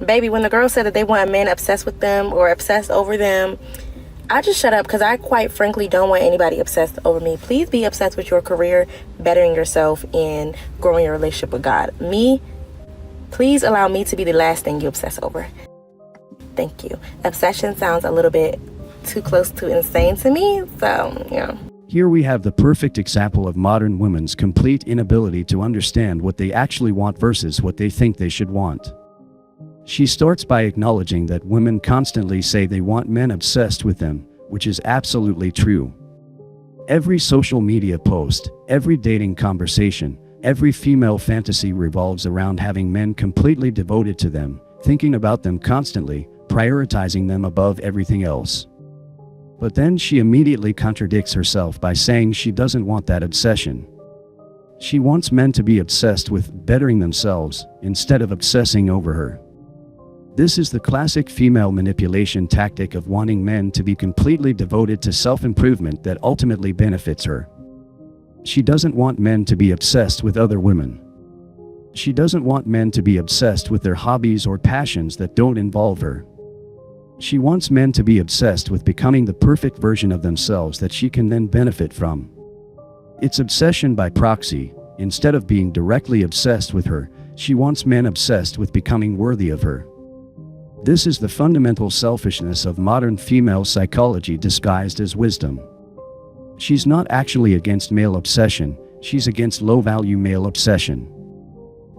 Baby, when the girl said that they want a man obsessed with them or obsessed over them, I just shut up because I quite frankly don't want anybody obsessed over me. Please be obsessed with your career, bettering yourself, and growing your relationship with God. Me, please allow me to be the last thing you obsess over. Thank you. Obsession sounds a little bit too close to insane to me, so, Here we have the perfect example of modern women's complete inability to understand what they actually want versus what they think they should want. She starts by acknowledging that women constantly say they want men obsessed with them, which is absolutely true. Every social media post, every dating conversation, every female fantasy revolves around having men completely devoted to them, thinking about them constantly, prioritizing them above everything else. But then she immediately contradicts herself by saying she doesn't want that obsession. She wants men to be obsessed with bettering themselves, instead of obsessing over her. This is the classic female manipulation tactic of wanting men to be completely devoted to self-improvement that ultimately benefits her. She doesn't want men to be obsessed with other women. She doesn't want men to be obsessed with their hobbies or passions that don't involve her. She wants men to be obsessed with becoming the perfect version of themselves that she can then benefit from. It's obsession by proxy. Instead of being directly obsessed with her, she wants men obsessed with becoming worthy of her. This is the fundamental selfishness of modern female psychology disguised as wisdom. She's not actually against male obsession, she's against low-value male obsession.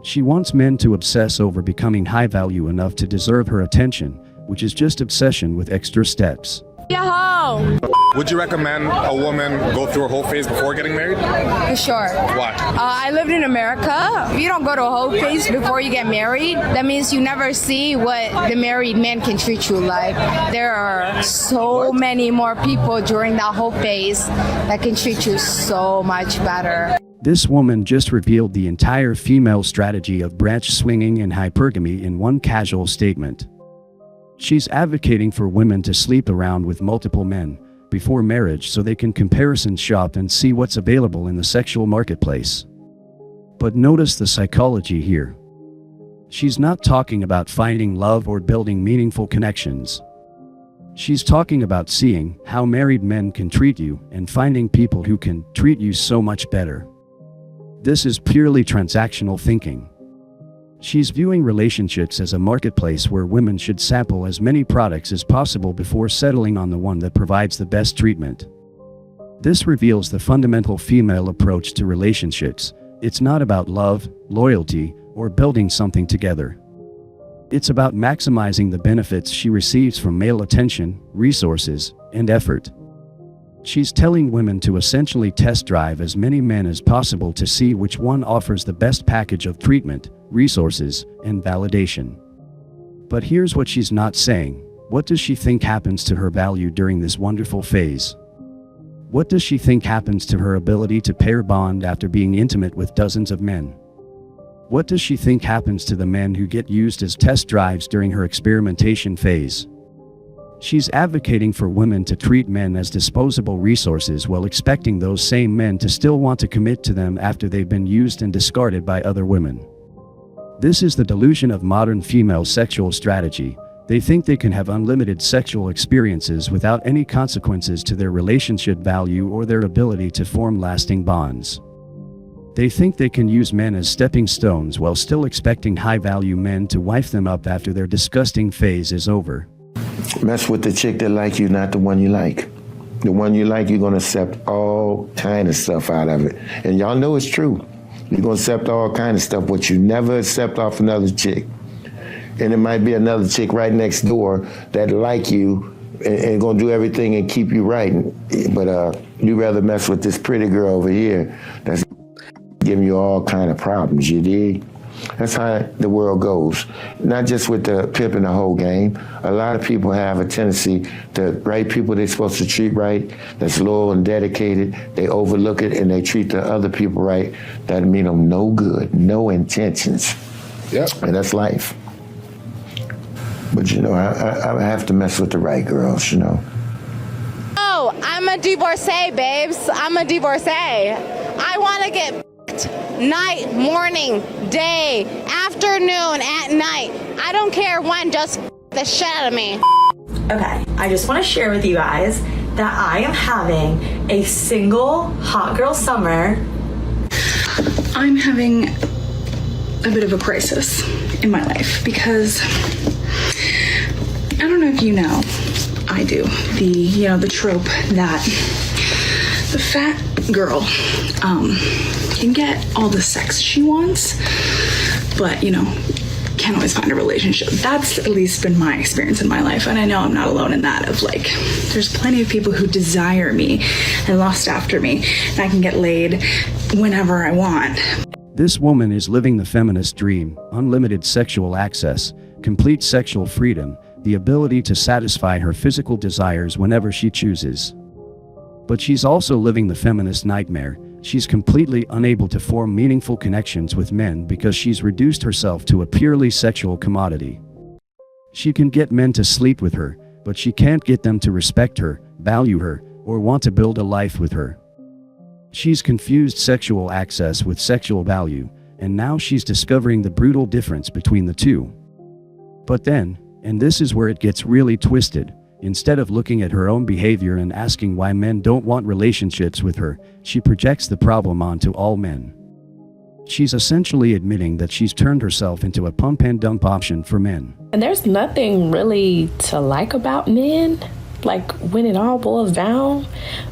She wants men to obsess over becoming high-value enough to deserve her attention, which is just obsession with extra steps. Yo-ho! Would you recommend a woman go through a whole phase before getting married? For sure. Why? I lived in America. If you don't go to a whole phase before you get married, that means you never see what the married man can treat you like. There are so many more people during that whole phase that can treat you so much better. This woman just revealed the entire female strategy of branch swinging and hypergamy in one casual statement. She's advocating for women to sleep around with multiple men before marriage so they can comparison shop and see what's available in the sexual marketplace. But notice the psychology here. She's not talking about finding love or building meaningful connections. She's talking about seeing how married men can treat you and finding people who can treat you so much better. This is purely transactional thinking. She's viewing relationships as a marketplace where women should sample as many products as possible before settling on the one that provides the best treatment. This reveals the fundamental female approach to relationships. It's not about love, loyalty, or building something together. It's about maximizing the benefits she receives from male attention, resources, and effort. She's telling women to essentially test drive as many men as possible to see which one offers the best package of treatment, resources, and validation. But here's what she's not saying. What does she think happens to her value during this wonderful phase? What does she think happens to her ability to pair bond after being intimate with dozens of men? What does she think happens to the men who get used as test drives during her experimentation phase? She's advocating for women to treat men as disposable resources while expecting those same men to still want to commit to them after they've been used and discarded by other women. This is the delusion of modern female sexual strategy. They think they can have unlimited sexual experiences without any consequences to their relationship value or their ability to form lasting bonds. They think they can use men as stepping stones while still expecting high-value men to wife them up after their disgusting phase is over. Mess with the chick that like you, not the one you like. The one you like, you're gonna accept all kind of stuff out of it. And y'all know it's true. You're gonna accept all kind of stuff, but you never accept off another chick. And it might be another chick right next door that like you and gonna do everything and keep you right. But you rather mess with this pretty girl over here that's giving you all kind of problems, you dig? That's how the world goes. Not just with the pimp and the whole game. A lot of people have a tendency, the right people they're supposed to treat right, that's loyal and dedicated, they overlook it and they treat the other people right. That mean them no good, no intentions. Yep. And that's life. But you know, I have to mess with the right girls, you know. Oh, I'm a divorcee, babes. I'm a divorcee. I want to get night, morning, day, afternoon, at night. I don't care one, just the shit out of me. Okay, I just want to share with you guys that I am having a single hot girl summer. I'm having a bit of a crisis in my life because I don't know if you know, I do, the trope that the fat girl can get all the sex she wants, but can't always find a relationship. That's at least been my experience in my life, and I know I'm not alone in that. Of there's plenty of people who desire me and lust after me, and I can get laid whenever I want. This woman is living the feminist dream: unlimited sexual access, complete sexual freedom, the ability to satisfy her physical desires whenever she chooses. But she's also living the feminist nightmare. She's completely unable to form meaningful connections with men because she's reduced herself to a purely sexual commodity. She can get men to sleep with her, but she can't get them to respect her, value her, or want to build a life with her. She's confused sexual access with sexual value, and now she's discovering the brutal difference between the two. But then, and this is where it gets really twisted, instead of looking at her own behavior and asking why men don't want relationships with her, she projects the problem onto all men. She's essentially admitting that she's turned herself into a pump and dump option for men. And there's nothing really to like about men. When it all boils down,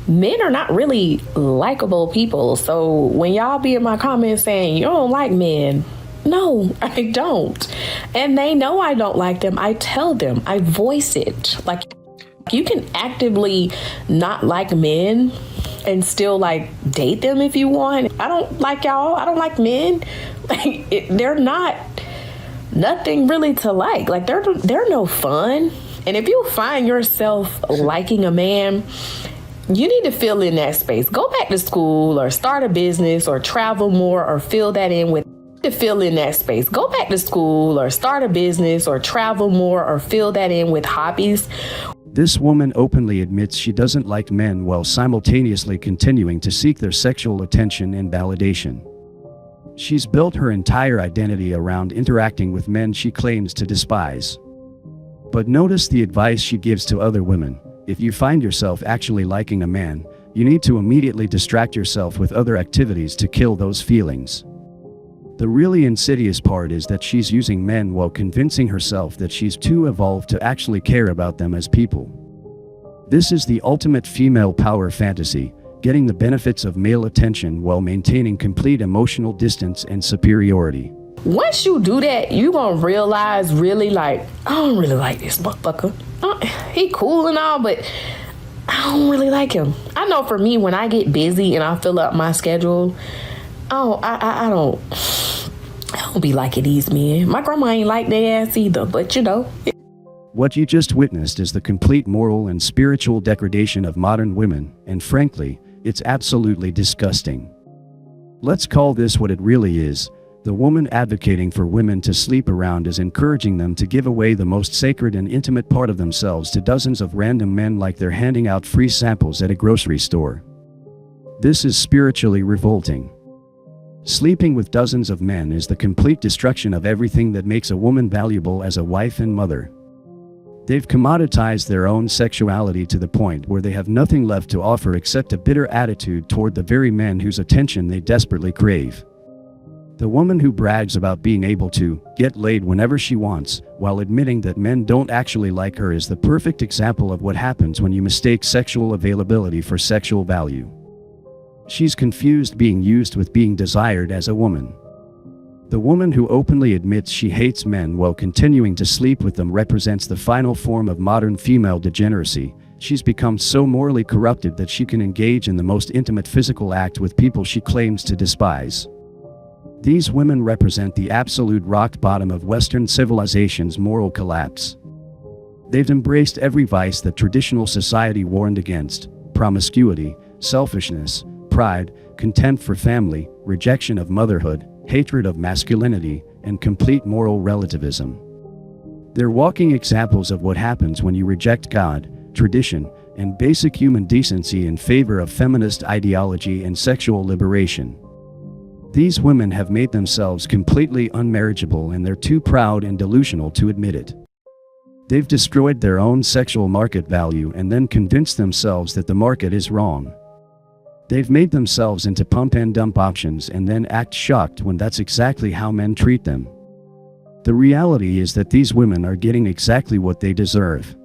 men are not really likable people. So when y'all be in my comments saying you don't like men, no, I don't. And they know I don't like them. I tell them, I voice it. You can actively not like men and still date them if you want. I don't like y'all. I don't like men. They're not nothing really to like. They're no fun. And if you find yourself liking a man, you need to fill in that space. Go back to school or start a business or travel more or fill that in with Go back to school or start a business or travel more or fill that in with hobbies. This woman openly admits she doesn't like men while simultaneously continuing to seek their sexual attention and validation. She's built her entire identity around interacting with men she claims to despise. But notice the advice she gives to other women. If you find yourself actually liking a man, you need to immediately distract yourself with other activities to kill those feelings. The really insidious part is that she's using men while convincing herself that she's too evolved to actually care about them as people. This is the ultimate female power fantasy, getting the benefits of male attention while maintaining complete emotional distance and superiority. Once you do that, you gonna realize really I don't really like this motherfucker. He cool and all, but I don't really like him. I know for me, when I get busy and I fill up my schedule, I don't be liking these men. My grandma ain't like their ass either, but What you just witnessed is the complete moral and spiritual degradation of modern women, and frankly, it's absolutely disgusting. Let's call this what it really is. The woman advocating for women to sleep around is encouraging them to give away the most sacred and intimate part of themselves to dozens of random men like they're handing out free samples at a grocery store. This is spiritually revolting. Sleeping with dozens of men is the complete destruction of everything that makes a woman valuable as a wife and mother. They've commoditized their own sexuality to the point where they have nothing left to offer except a bitter attitude toward the very men whose attention they desperately crave. The woman who brags about being able to get laid whenever she wants, while admitting that men don't actually like her, is the perfect example of what happens when you mistake sexual availability for sexual value. She's confused being used with being desired as a woman. The woman who openly admits she hates men while continuing to sleep with them represents the final form of modern female degeneracy. She's become so morally corrupted that she can engage in the most intimate physical act with people she claims to despise. These women represent the absolute rock bottom of Western civilization's moral collapse. They've embraced every vice that traditional society warned against: promiscuity, selfishness, pride, contempt for family, rejection of motherhood, hatred of masculinity, and complete moral relativism. They're walking examples of what happens when you reject God, tradition, and basic human decency in favor of feminist ideology and sexual liberation. these women have made themselves completely unmarriageable and they're too proud and delusional to admit it. They've destroyed their own sexual market value and then convinced themselves that the market is wrong. They've made themselves into pump and dump options and then act shocked when that's exactly how men treat them. The reality is that these women are getting exactly what they deserve.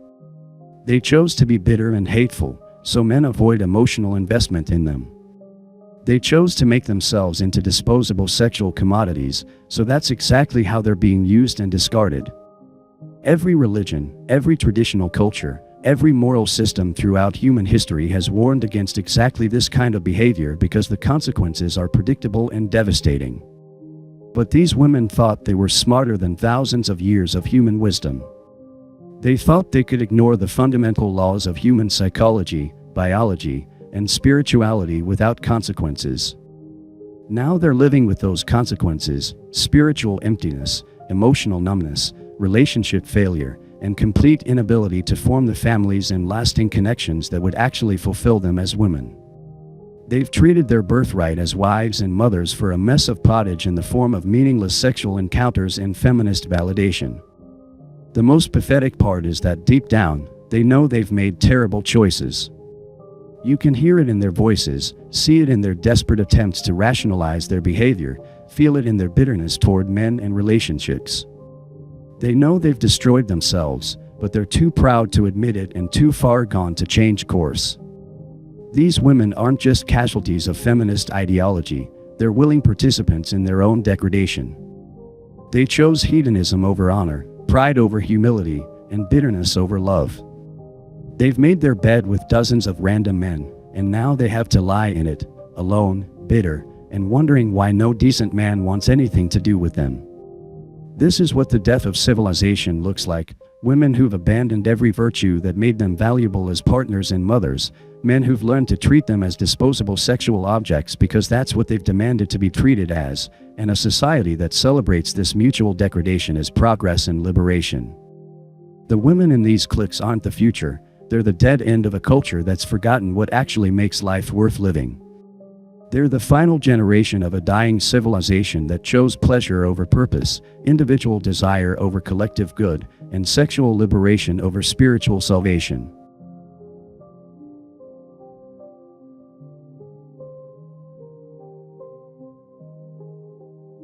They chose to be bitter and hateful, so men avoid emotional investment in them. They chose to make themselves into disposable sexual commodities, so that's exactly how they're being used and discarded. Every religion, every traditional culture, every moral system throughout human history has warned against exactly this kind of behavior because the consequences are predictable and devastating. But these women thought they were smarter than thousands of years of human wisdom. They thought they could ignore the fundamental laws of human psychology, biology, and spirituality without consequences. Now they're living with those consequences: spiritual emptiness, emotional numbness, relationship failure, and complete inability to form the families and lasting connections that would actually fulfill them as women. They've treated their birthright as wives and mothers for a mess of pottage in the form of meaningless sexual encounters and feminist validation. The most pathetic part is that deep down, they know they've made terrible choices. You can hear it in their voices, see it in their desperate attempts to rationalize their behavior, feel it in their bitterness toward men and relationships. They know they've destroyed themselves, but they're too proud to admit it and too far gone to change course. These women aren't just casualties of feminist ideology, they're willing participants in their own degradation. They chose hedonism over honor, pride over humility, and bitterness over love. They've made their bed with dozens of random men, and now they have to lie in it, alone, bitter, and wondering why no decent man wants anything to do with them. This is what the death of civilization looks like: women who've abandoned every virtue that made them valuable as partners and mothers, men who've learned to treat them as disposable sexual objects because that's what they've demanded to be treated as, and a society that celebrates this mutual degradation as progress and liberation. The women in these cliques aren't the future, they're the dead end of a culture that's forgotten what actually makes life worth living. They're the final generation of a dying civilization that chose pleasure over purpose, individual desire over collective good, and sexual liberation over spiritual salvation.